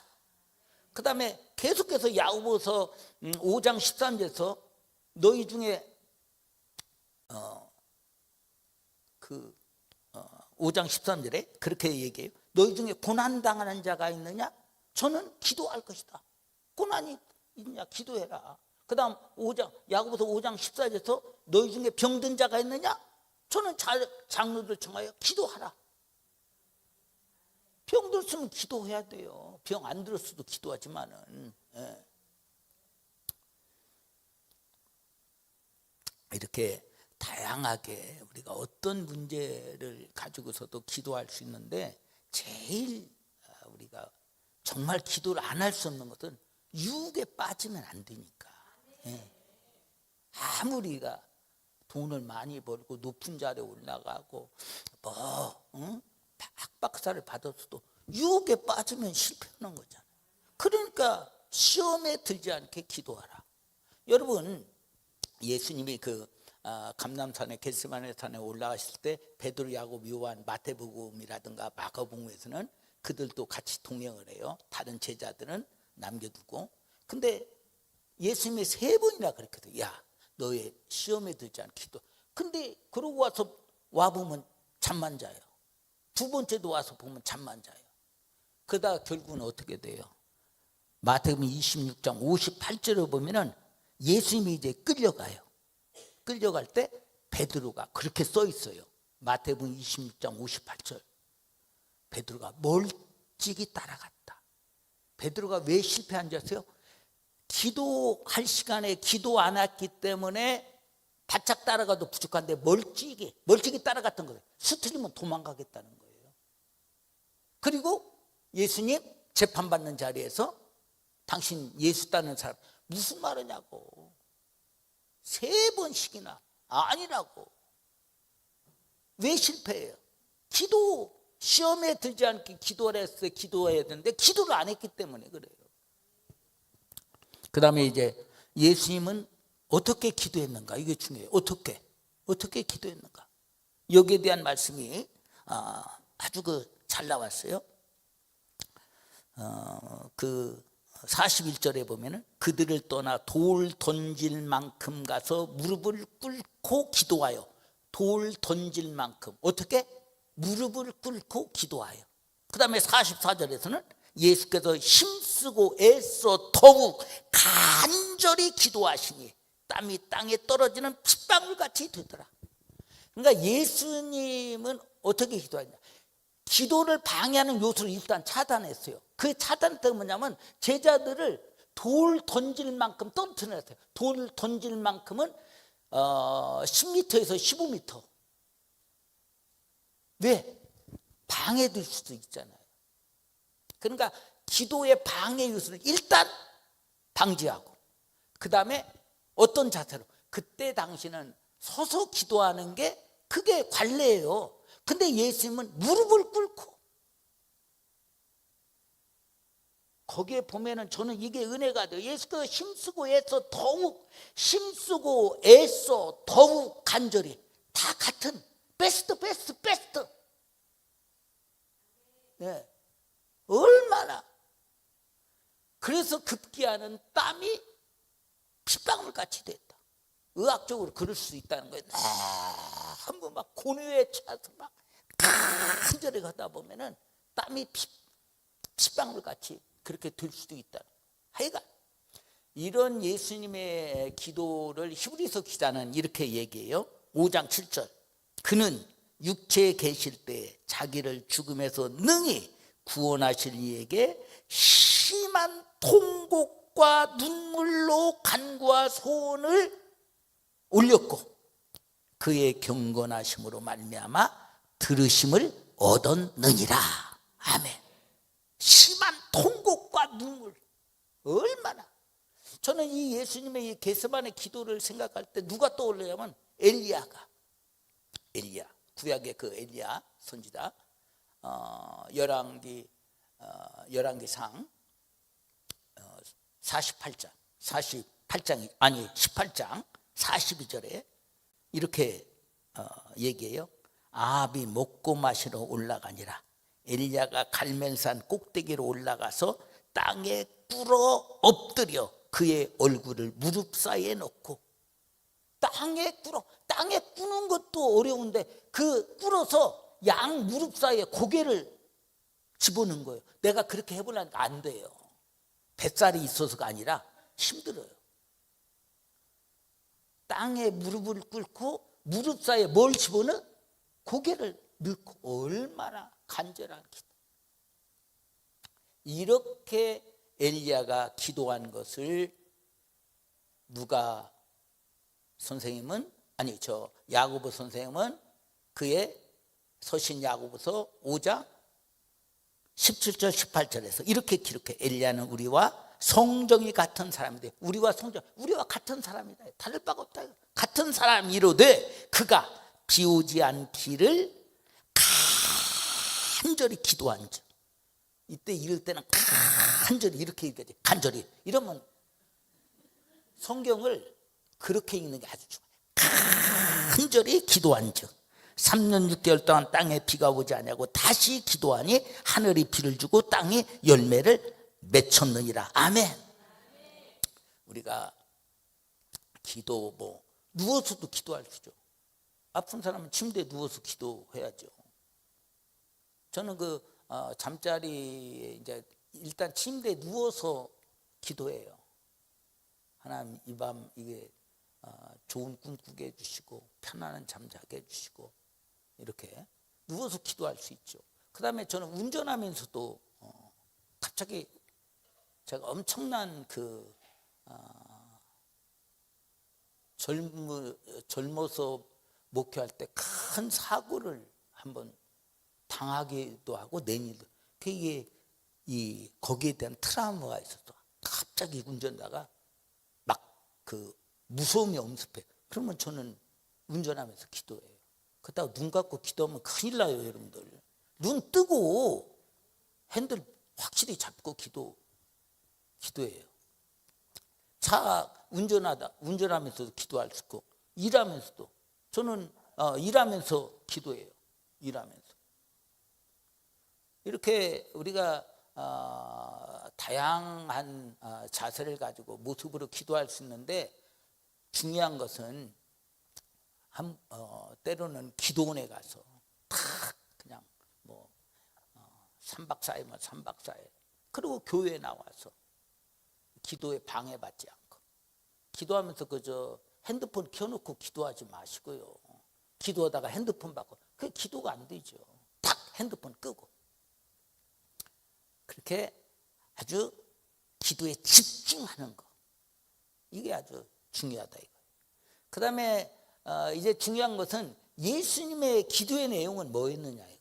그 다음에 계속해서 야고보서 5장 13절에서 너희 중에 5장 13절에 그렇게 얘기해요. 너희 중에 고난당하는 자가 있느냐? 저는 기도할 것이다. 고난이 있냐? 기도해라. 그 다음 야고보서 5장 14절에서 너희 중에 병든 자가 있느냐? 저는 장로들 청하여 기도하라. 병 들었으면 기도해야 돼요. 병 안 들었어도 기도하지만은. 이렇게 다양하게 우리가 어떤 문제를 가지고서도 기도할 수 있는데 제일 우리가 정말 기도를 안 할 수 없는 것은 유혹에 빠지면 안 되니까. 아무리 우리가 돈을 많이 벌고 높은 자리에 올라가고 박박사를 받았어도 유혹에 빠지면 실패하는 거잖아요. 그러니까 시험에 들지 않게 기도하라. 여러분 예수님이 감람산에 겟세마네 산에 올라가실 때 베드로, 야고보, 요한, 마태복음이라든가 마가복음에서는 그들도 같이 동행을 해요. 다른 제자들은 남겨두고. 근데 예수님이 3번이나 그랬거든요. 야, 너의 시험에 들지 않게 기도. 근데 그러고 와보면 잠만 자요. 2번째도 와서 보면 잠만 자요. 그러다가 결국은 어떻게 돼요? 마태복음 26장 58절을 보면은 예수님이 이제 끌려가요. 끌려갈 때 베드로가 그렇게 써 있어요. 마태복음 26장 58절. 베드로가 멀찍이 따라갔다. 베드로가 왜 실패한 줄 아세요? 기도할 시간에 기도 안 했기 때문에 바짝 따라가도 부족한데 멀찍이 따라갔던 거예요. 수틀리면 도망가겠다는 거예요. 그리고 예수님 재판받는 자리에서 당신 예수 따르는 사람 무슨 말이냐고 3번씩이나 아니라고. 왜 실패해요? 시험에 들지 않게 기도를 했어요. 기도해야 되는데 기도를 안 했기 때문에 그래요. 그 다음에 이제 예수님은 어떻게 기도했는가? 이게 중요해요. 어떻게 기도했는가? 여기에 대한 말씀이 아주 잘 나왔어요. 41절에 보면은 그들을 떠나 돌 던질 만큼 가서 무릎을 꿇고 기도하여. 돌 던질 만큼 어떻게? 무릎을 꿇고 기도하여. 그 다음에 44절에서는 예수께서 힘쓰고 애써 더욱 간절히 기도하시니 땀이 땅에 떨어지는 핏방울같이 되더라. 그러니까 예수님은 어떻게 기도하냐? 기도를 방해하는 요소를 일단 차단했어요. 그 차단했던 게 뭐냐면 제자들을 돌 던질 만큼 떨어뜨렸어요. 돌 던질 만큼은 10m에서 15m. 왜? 방해될 수도 있잖아요. 그러니까 기도의 방해 요소를 일단 방지하고 그 다음에 어떤 자세로? 그때 당시는 서서 기도하는 게 그게 관례예요. 근데 예수님은 무릎을 꿇고 거기에 보면은 저는 이게 은혜가 돼요. 예수가 힘쓰고 애써 더욱 힘쓰고 애써 더욱 간절히 다 같은 베스트. 네. 얼마나 그래서 급기야는 땀이 핏방울 같이 됐다. 의학적으로 그럴 수 있다는 거예요. 한번 막 고뇌에 차서 막 간절히 가다 보면은 땀이 핏방울 같이 그렇게 될 수도 있다. 하여간 이런 예수님의 기도를 히브리서 기자는 이렇게 얘기해요. 5장 7절. 그는 육체에 계실 때 자기를 죽음에서 능히 구원하실 이에게 심한 통곡과 눈물로 간구와 소원을 올렸고 그의 경건하심으로 말미암아 들으심을 얻었느니라. 아멘. 심한 통곡과 눈물. 얼마나. 저는 이 예수님의 이 겟세마네 기도를 생각할 때 누가 떠올려야면 엘리야, 구약의 그 엘리야 선지자. 열왕기상 18장 42절에 이렇게 얘기해요. 아합이 먹고 마시러 올라가니라. 엘리야가 갈멜산 꼭대기로 올라가서 땅에 꿇어 엎드려 그의 얼굴을 무릎 사이에 놓고. 땅에 꾸는 것도 어려운데 그 꿇어서 양 무릎 사이에 고개를 집어넣은 거예요. 내가 그렇게 해보려니까 안 돼요. 뱃살이 있어서가 아니라 힘들어요. 땅에 무릎을 꿇고 무릎 사이에 뭘 집어넣어? 고개를 넣고. 얼마나 간절한 기도. 이렇게 엘리야가 기도한 것을 야고보 선생님은 그의 서신 야고보서 5장 17절 18절에서 이렇게 기록해. 엘리야는 우리와 성정이 같은 사람인데, 우리와 같은 사람이다. 다를 바가 없다. 같은 사람이로되 그가 비오지 않기를 간절히 기도한즉. 이때 이럴 때는 간절히 이렇게 읽어야지. 간절히 이러면 성경을 그렇게 읽는 게 아주 좋아요. 간절히 기도한즉 3년 6개월 동안 땅에 비가 오지 아니하고 다시 기도하니 하늘이 비를 주고 땅이 열매를 맺혔느니라. 아멘. 우리가 기도 누워서도 기도할 수 있죠. 아픈 사람은 침대에 누워서 기도해야죠. 저는 잠자리에 이제 일단 침대에 누워서 기도해요. 하나님 이 밤 이게 좋은 꿈 꾸게 해주시고 편안한 잠 자게 해주시고 이렇게 누워서 기도할 수 있죠. 그 다음에 저는 운전하면서도 갑자기 제가 엄청난 젊어서 목회할 때 큰 사고를 한번 당하기도 하고 내일도 그게 거기에 대한 트라우마가 있어서 갑자기 운전다가 막 무서움이 엄습해. 그러면 저는 운전하면서 기도해요. 그렇다고 눈 감고 기도하면 큰일 나요, 여러분들. 눈 뜨고 핸들 확실히 잡고 기도해요. 차 운전하면서도 기도할 수 있고, 일하면서도. 저는 일하면서 기도해요. 일하면서. 이렇게 우리가 다양한 자세를 가지고 모습으로 기도할 수 있는데, 중요한 것은 때로는 기도원에 가서 그냥 3박 4일만 3박 4일, 그리고 교회에 나와서 기도에 방해받지 않고 기도하면서 그저 핸드폰 켜놓고 기도하지 마시고요. 기도하다가 핸드폰 받고 그게 기도가 안 되죠. 탁 핸드폰 끄고 그렇게 아주 기도에 집중하는 거, 이게 아주 중요하다 이거예요. 그 다음에 이제 중요한 것은 예수님의 기도의 내용은 뭐였느냐 이거예요.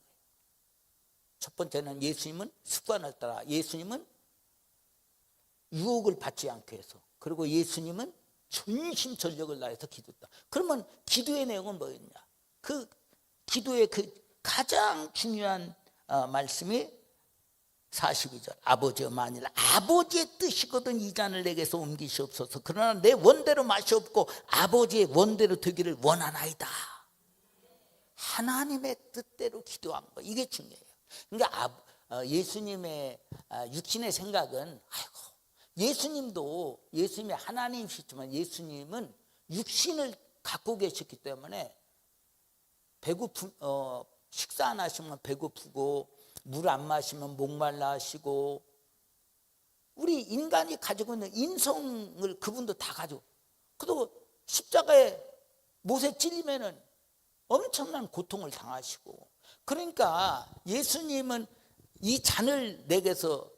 첫 번째는 예수님은 습관을 따라, 예수님은 유혹을 받지 않게 해서, 그리고 예수님은 전심전력을 다해서 기도했다. 그러면 기도의 내용은 뭐였냐? 그 기도의 가장 중요한 말씀이 42절 아버지여 만일 아버지의 뜻이거든 이 잔을 내게서 옮기시옵소서. 그러나 내 원대로 마시옵고 아버지의 원대로 되기를 원하나이다. 하나님의 뜻대로 기도한 거, 이게 중요해요. 그러니까 예수님의 육신의 생각은, 아이고, 예수님이 하나님이시지만 예수님은 육신을 갖고 계셨기 때문에 식사 안 하시면 배고프고 물 안 마시면 목말라 하시고, 우리 인간이 가지고 있는 인성을 그분도 다 가지고, 그리고 십자가에 못에 찔리면은 엄청난 고통을 당하시고, 그러니까 예수님은 이 잔을 내게서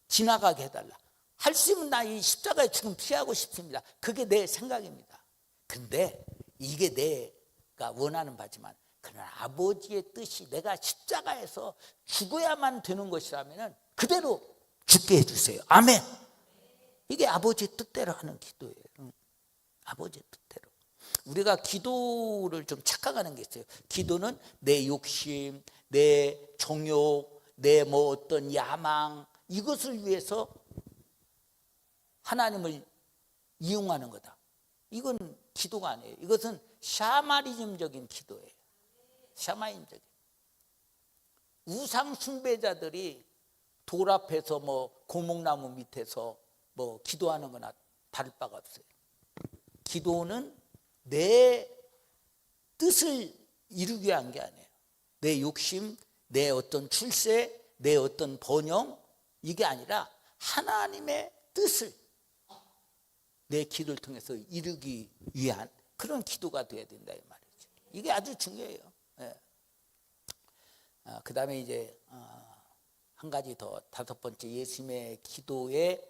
지나가게 해달라. 할 수 있으면 나 이 십자가에 지금 피하고 싶습니다. 그게 내 생각입니다. 근데 이게 내가 원하는 바지만, 그러나 아버지의 뜻이 내가 십자가에서 죽어야만 되는 것이라면 그대로 죽게 해주세요. 아멘. 이게 아버지의 뜻대로 하는 기도예요. 아버지의 뜻대로. 우리가 기도를 좀 착각하는 게 있어요. 기도는 내 욕심, 내 정욕, 내 뭐 어떤 야망, 이것을 위해서 하나님을 이용하는 거다. 이건 기도가 아니에요. 이것은 샤머니즘적인 기도예요. 샤머니즘적인. 우상 숭배자들이 돌 앞에서 뭐 고목나무 밑에서 뭐 기도하는 거나 다를 바가 없어요. 기도는 내 뜻을 이루기 위한 게 아니에요. 내 욕심, 내 어떤 출세, 내 어떤 번영, 이게 아니라 하나님의 뜻을 내 기도를 통해서 이루기 위한 그런 기도가 되어야 된다 이 말이죠. 이게 아주 중요해요. 예. 그 다음에 이제 한 가지 더, 다섯 번째, 예수님의 기도의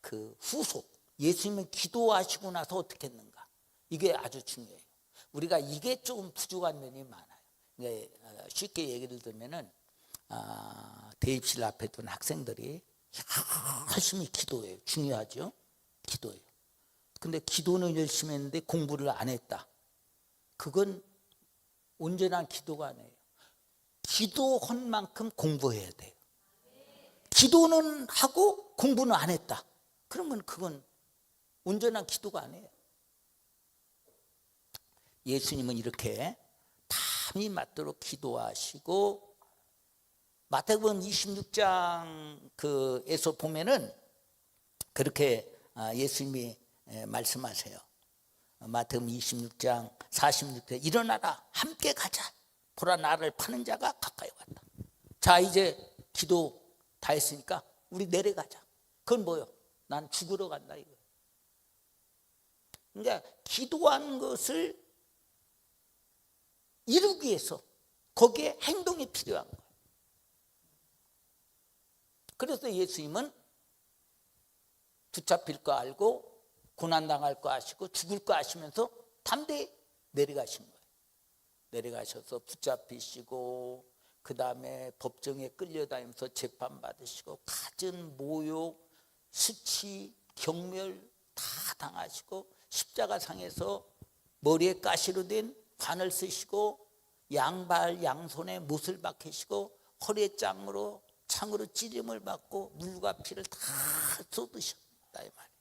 그 후속. 예수님은 기도하시고 나서 어떻게 했는가, 이게 아주 중요해요. 우리가 이게 조금 부족한 면이 많아요. 그러니까 쉽게 얘기를 들면은 대입실 앞에 둔 학생들이 열심히 기도해요. 중요하죠. 기도해요. 근데 기도는 열심히 했는데 공부를 안 했다. 그건 온전한 기도가 아니에요. 기도한 만큼 공부해야 돼요. 기도는 하고 공부는 안 했다. 그러면 그건 온전한 기도가 아니에요. 예수님은 이렇게 담이 맞도록 기도하시고, 마태복음 26장에서 보면은 그렇게 예수님이 말씀하세요. 마태복음 26장 46절 일어나라 함께 가자. 보라 나를 파는 자가 가까이 왔다. 자, 이제 기도 다 했으니까 우리 내려가자. 그건 뭐요? 난 죽으러 간다 이거예요. 그러니까 기도한 것을 이루기 위해서 거기에 행동이 필요한 거예요. 그래서 예수님은 붙잡힐 거 알고 고난당할 거 아시고 죽을 거 아시면서 담대히 내려가신 거예요. 내려가셔서 붙잡히시고, 그 다음에 법정에 끌려다니면서 재판받으시고, 갖은 모욕, 수치, 경멸 다 당하시고, 십자가상에서 머리에 가시로 된 관을 쓰시고, 양발 양손에 못을 박히시고, 허리에 창으로 찌림을 받고 물과 피를 다 쏟으셨다 이 말이에요.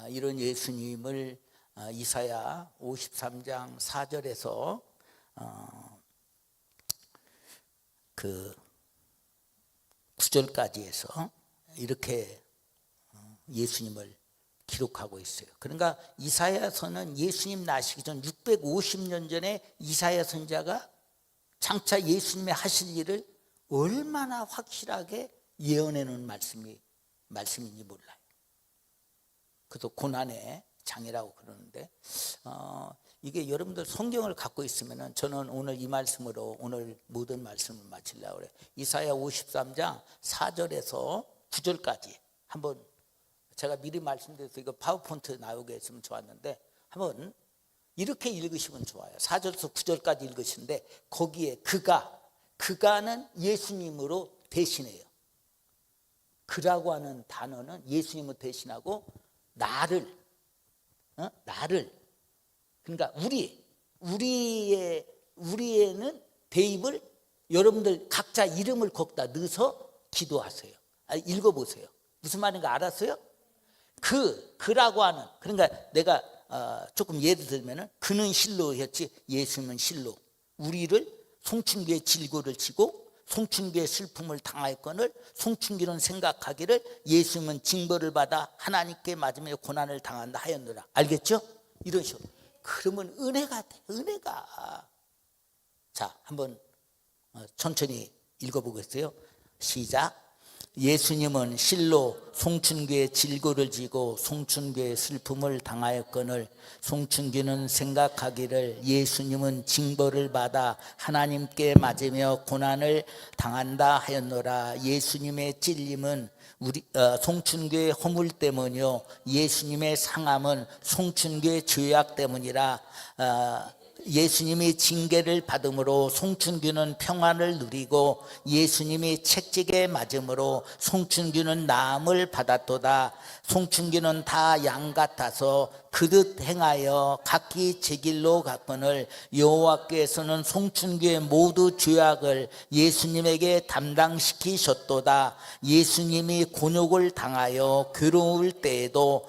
이런 예수님을 이사야 53장 4절에서 그 9절까지 해서 이렇게 예수님을 기록하고 있어요. 그러니까 이사야서는 예수님 나시기 전 650년 전에 이사야 선지자가 장차 예수님의 하실 일을 얼마나 확실하게 예언해 놓은 말씀인지 몰라요. 그래서 고난의 장이라고 그러는데, 이게 여러분들 성경을 갖고 있으면은, 저는 오늘 이 말씀으로 오늘 모든 말씀을 마치려고 그래요. 이사야 53장 4절에서 9절까지 한번, 제가 미리 말씀드려서 이거 파워포인트 나오게 했으면 좋았는데 한번 이렇게 읽으시면 좋아요. 4절에서 9절까지 읽으시는데, 거기에 그가는 예수님으로 대신해요. 그라고 하는 단어는 예수님을 대신하고 나를, 그러니까 우리에는 대입을 여러분들 각자 이름을 거기다 넣어서 기도하세요. 읽어보세요. 무슨 말인가 알았어요? 그라고 하는, 그러니까 내가 조금 예를 들면은 그는 실로였지 예수님은 실로. 우리를 송충기의 질고를 지고 송충기의 슬픔을 당하였거늘 송충기는 생각하기를 예수님은 징벌을 받아 하나님께 맞으며 고난을 당한다 하였노라. 알겠죠? 이런 식으로. 그러면 은혜가 돼. 은혜가. 자, 한번 천천히 읽어보겠어요. 시작. 예수님은 실로 송춘기의 질고를 지고 송춘기의 슬픔을 당하였거늘 송춘기는 생각하기를 예수님은 징벌을 받아 하나님께 맞으며 고난을 당한다 하였노라. 예수님의 찔림은 송춘기의 허물 때문이요 예수님의 상함은 송춘기의 죄악 때문이라. 예수님이 징계를 받음으로 송춘규는 평안을 누리고 예수님이 채찍에 맞음으로 송춘규는 나음을 받았도다. 송춘규는 다 양 같아서 그릇 행하여 각기 제 길로 갔거늘 여호와께서는 송춘규의 모두 죄악을 예수님에게 담당시키셨도다. 예수님이 곤욕을 당하여 괴로울 때에도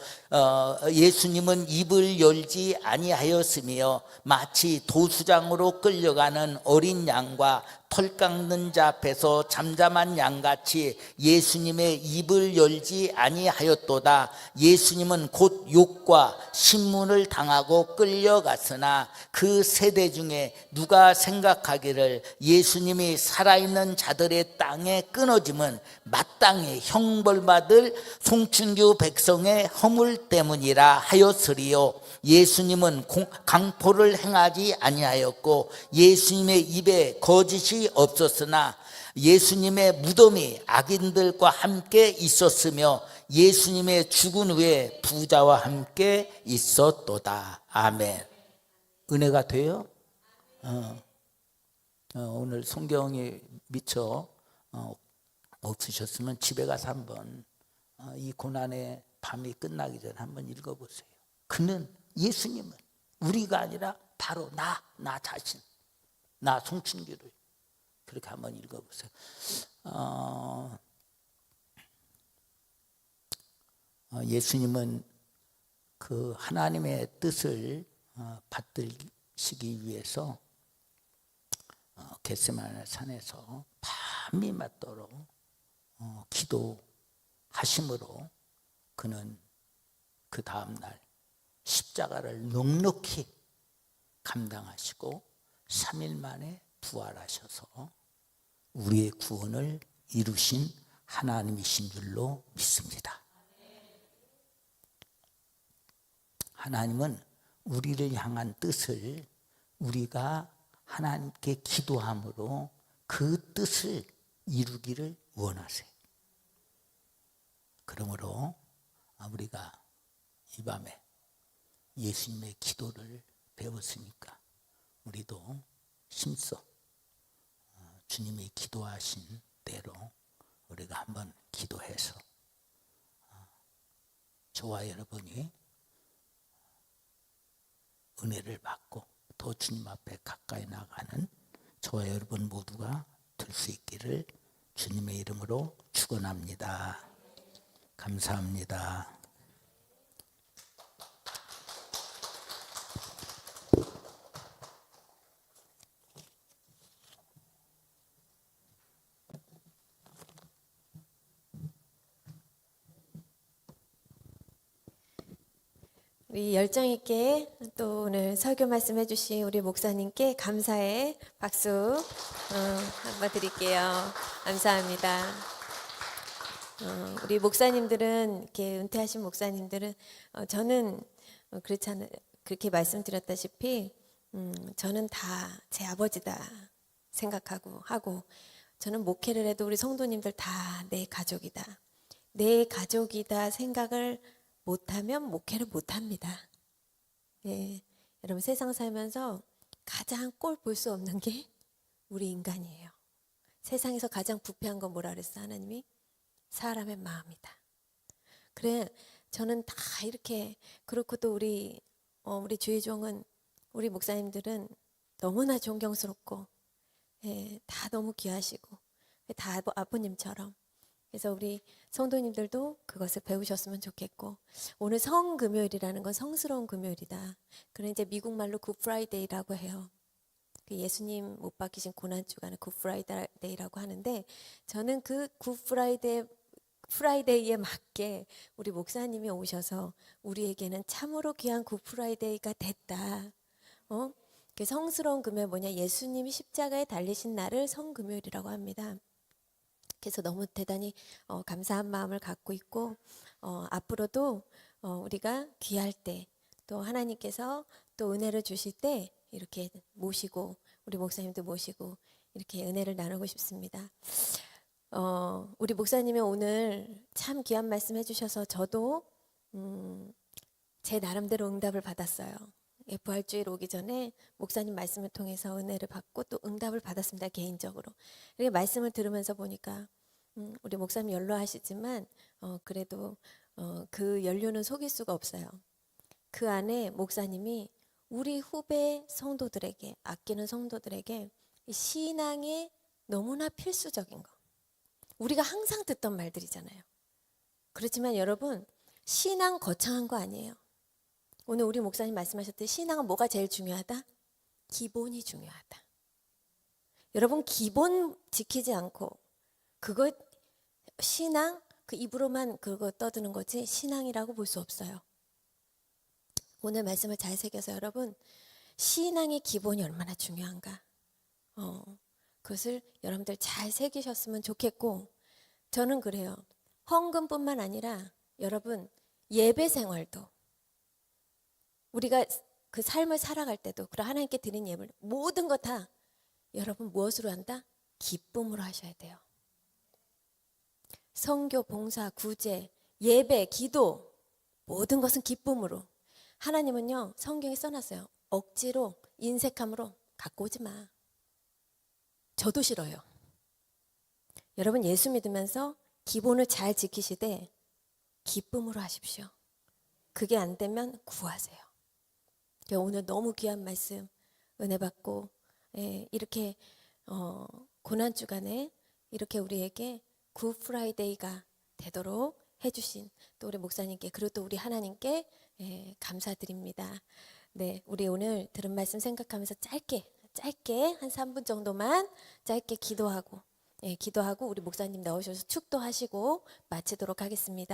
예수님은 입을 열지 아니하였으며 마치 도수장으로 끌려가는 어린 양과 털 깎는 자 앞에서 잠잠한 양같이 예수님의 입을 열지 아니하였도다. 예수님은 곧 욕과 신문을 당하고 끌려갔으나 그 세대 중에 누가 생각하기를 예수님이 살아있는 자들의 땅에 끊어짐은 마땅히 형벌받을 송춘규 백성의 허물 때문이라 하였으리요. 예수님은 강포를 행하지 아니하였고 예수님의 입에 거짓이 없었으나 예수님의 무덤이 악인들과 함께 있었으며 예수님의 죽은 후에 부자와 함께 있었도다. 아멘. 은혜가 돼요? 오늘 성경이 미처 없으셨으면 집에 가서 한번 이 고난의 밤이 끝나기 전에 한번 읽어보세요. 그는 예수님은 우리가 아니라 바로 나 자신, 나 송춘기를 그렇게 한번 읽어보세요. 예수님은 그 하나님의 뜻을 받들시기 위해서 겟세마네 산에서 밤이 맞도록 기도하심으로 그는 그 다음날 십자가를 넉넉히 감당하시고 3일 만에 부활하셔서 우리의 구원을 이루신 하나님이신 줄로 믿습니다. 하나님은 우리를 향한 뜻을 우리가 하나님께 기도함으로 그 뜻을 이루기를 원하세요. 그러므로 우리가 이 밤에 예수님의 기도를 배웠으니까 우리도 힘써 주님이 기도하신 대로 우리가 한번 기도해서 저와 여러분이 은혜를 받고 더 주님 앞에 가까이 나가는 저와 여러분 모두가 될 수 있기를 주님의 이름으로 축원합니다. 감사합니다. 우리 열정 있게 또 오늘 설교 말씀해 주신 우리 목사님께 감사의 박수 한번 드릴게요. 감사합니다. 우리 목사님들은 이렇게 은퇴하신 목사님들은 저는 그렇잖아요. 그렇게 말씀드렸다시피 저는 다 제 아버지다 생각하고 하고 저는 목회를 해도 우리 성도님들 다 내 가족이다. 내 가족이다 생각을 못하면 목회를 못합니다. 예, 여러분 세상 살면서 가장 꼴 볼 수 없는 게 우리 인간이에요. 세상에서 가장 부패한 건 뭐라 그랬어 하나님이? 사람의 마음이다. 그래 저는 다 이렇게 그렇고 또 우리 주의종은 우리 목사님들은 너무나 존경스럽고 다 너무 귀하시고 다 아버님처럼. 그래서 우리 성도님들도 그것을 배우셨으면 좋겠고, 오늘 성금요일이라는 건 성스러운 금요일이다. 그런 이제 미국 말로 굿프라이데이라고 해요. 그 예수님 못 박히신 고난주간을 굿프라이데이라고 하는데, 저는 그 굿프라이데이에 맞게 우리 목사님이 오셔서 우리에게는 참으로 귀한 굿프라이데이가 됐다. 그 성스러운 금요일 뭐냐? 예수님이 십자가에 달리신 날을 성금요일이라고 합니다. 그래서 너무 대단히 감사한 마음을 갖고 있고, 앞으로도 우리가 귀할 때, 또 하나님께서 또 은혜를 주실 때 이렇게 모시고, 우리 목사님도 모시고 이렇게 은혜를 나누고 싶습니다. 우리 목사님이 오늘 참 귀한 말씀 해주셔서 저도 제 나름대로 응답을 받았어요. 부활주일 오기 전에 목사님 말씀을 통해서 은혜를 받고 또 응답을 받았습니다. 개인적으로. 이렇게 말씀을 들으면서 보니까 우리 목사님 연로하시지만 그래도 그 연륜은 속일 수가 없어요. 그 안에 목사님이 우리 후배 성도들에게, 아끼는 성도들에게 이 신앙의 너무나 필수적인 거, 우리가 항상 듣던 말들이잖아요. 그렇지만 여러분, 신앙 거창한 거 아니에요. 오늘 우리 목사님 말씀하셨듯이 신앙은 뭐가 제일 중요하다? 기본이 중요하다. 여러분, 기본 지키지 않고 그거 신앙, 그 입으로만 그거 떠드는 거지 신앙이라고 볼 수 없어요. 오늘 말씀을 잘 새겨서 여러분, 신앙의 기본이 얼마나 중요한가, 그것을 여러분들 잘 새기셨으면 좋겠고, 저는 그래요. 헌금뿐만 아니라 여러분, 예배 생활도, 우리가 그 삶을 살아갈 때도, 그리고 하나님께 드린 예물, 모든 것 다 여러분 무엇으로 한다? 기쁨으로 하셔야 돼요. 선교, 봉사, 구제, 예배, 기도, 모든 것은 기쁨으로. 하나님은요, 성경에 써놨어요. 억지로, 인색함으로 갖고 오지 마. 저도 싫어요. 여러분, 예수 믿으면서 기본을 잘 지키시되 기쁨으로 하십시오. 그게 안 되면 구하세요. 오늘 너무 귀한 말씀 은혜 받고, 이렇게 고난 주간에 이렇게 우리에게 굿 프라이데이가 되도록 해주신 또 우리 목사님께, 그리고 또 우리 하나님께 감사드립니다. 네, 우리 오늘 들은 말씀 생각하면서 짧게 한 3분 정도만 짧게 기도하고, 기도하고 우리 목사님 나오셔서 축도하시고 마치도록 하겠습니다.